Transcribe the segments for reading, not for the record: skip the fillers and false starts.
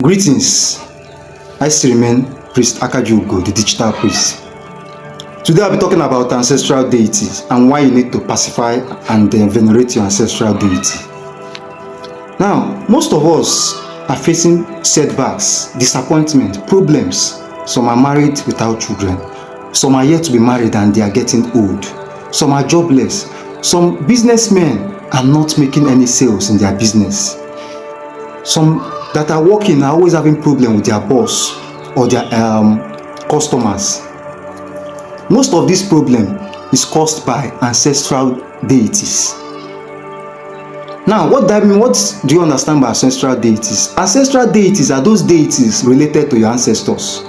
Greetings, I still remain Priest Akajugo, the digital priest. Today I'll be talking about ancestral deities and why you need to pacify and venerate your ancestral deity. Now, most of us are facing setbacks, disappointment, problems. Some are married without children. Some are yet to be married and they are getting old. Some are jobless. Some businessmen are not making any sales in their business. Some that are working are always having problem with their boss or their customers. Most of this problem is caused by ancestral deities. Now, what do you understand by ancestral deities? Ancestral deities are those deities related to your ancestors.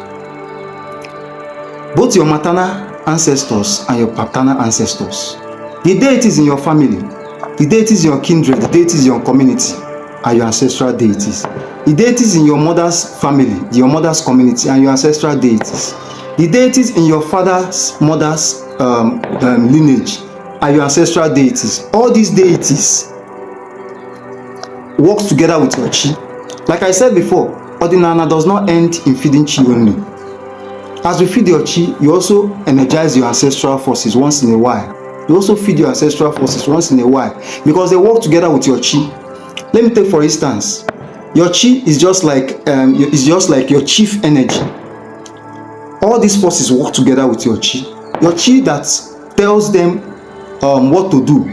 Both your maternal ancestors and your paternal ancestors. The deities in your family, the deities in your kindred, the deities in your community are your ancestral deities. The deities in your mother's family, your mother's community, and your ancestral deities. The deities in your father's, mother's lineage are your ancestral deities. All these deities work together with your chi. Like I said before, Ordinana does not end in feeding chi only. As you feed your chi, you also energize your ancestral forces once in a while. You also feed your ancestral forces once in a while because they work together with your chi. Let me take for instance, your chi is just like your chief energy. All these forces work together with your chi. Your chi that tells them what to do.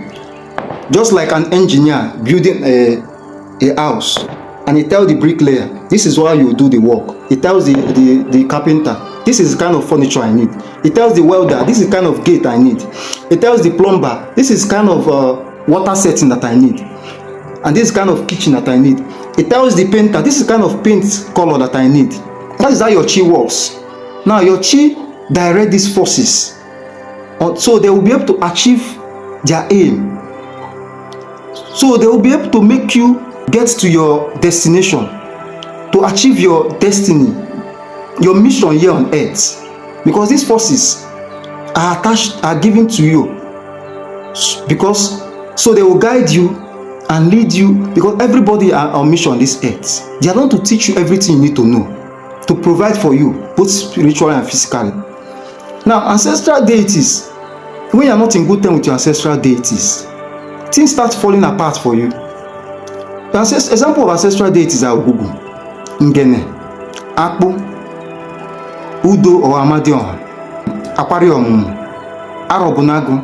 Just like an engineer building a house, and he tells the bricklayer, this is why you do the work. He tells the carpenter, this is the kind of furniture I need. He tells the welder, this is the kind of gate I need. He tells the plumber, this is kind of water setting that I need. And this kind of kitchen that I need. It tells the painter, this is kind of paint color that I need. That is how your chi works. Now your chi direct these forces, so they will be able to achieve their aim. So they will be able to make you get to your destination, to achieve your destiny, your mission here on earth. Because these forces are attached, are given to you. Because so they will guide you and lead you, because everybody are on mission on this earth. They are not to teach you everything you need to know, to provide for you, both spiritually and physically. Now, ancestral deities, when you are not in good terms with your ancestral deities, things start falling apart for you. The example of ancestral deities are Ogugu, Ngene, Akpu, Udo or Amadioha, Aquarium, Arobunagu,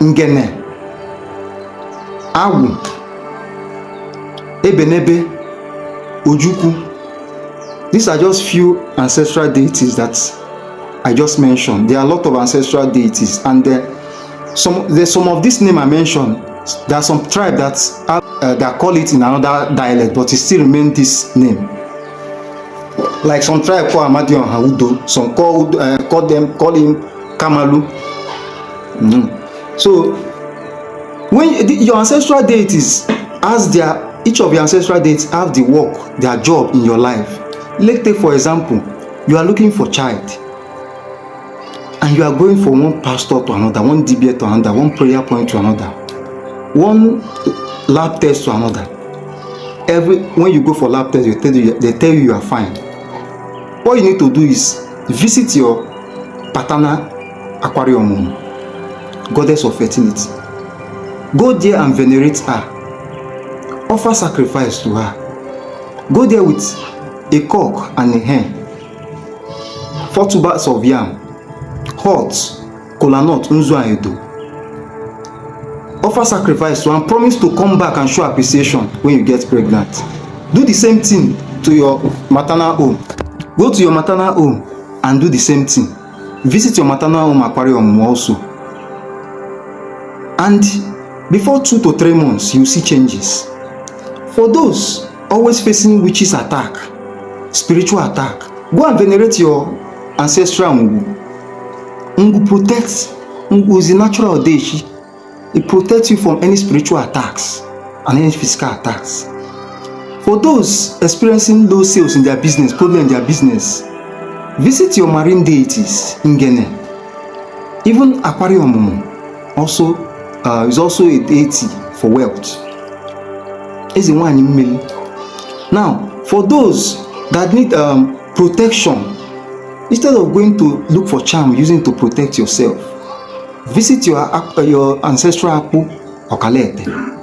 Ngene, Awu, Ebenebe, Ojukwu. These are just few ancestral deities that I just mentioned. There are a lot of ancestral deities, and there's some of this name I mentioned. There are some tribes that call it in another dialect, but it still remains this name. Like some tribe call Amadion Haudo, some call him Kamalu. So when your ancestral deities each of your ancestral deities have the work, their job in your life. Let's take for example, you are looking for child, and you are going from one pastor to another, one dibia to another, one prayer point to another, one lab test to another. When you go for lab test, they tell you you are fine. What you need to do is visit your paternal aquarium, goddess of fertility. Go there and venerate her. Offer sacrifice to her. Go there with a cock and a hen, 4 tubers of yam, hot, kola nut, unzu and edo. Offer sacrifice to her and promise to come back and show appreciation when you get pregnant. Do the same thing to your maternal home. Go to your maternal home and do the same thing. Visit your maternal home aquarium also. And before 2 to 3 months, you see changes. For those always facing witches attack, spiritual attack, go and venerate your ancestral Ngu. Ngu protects. Ngu is the natural deity. It protects you from any spiritual attacks and any physical attacks. For those experiencing low sales in their business, problem in their business, visit your marine deities in Ngene. Even Aquarium also is also a deity for wealth. Is the one in Now, For those that need protection, instead of going to look for charm using to protect yourself, visit your ancestral Akpu or Kalete.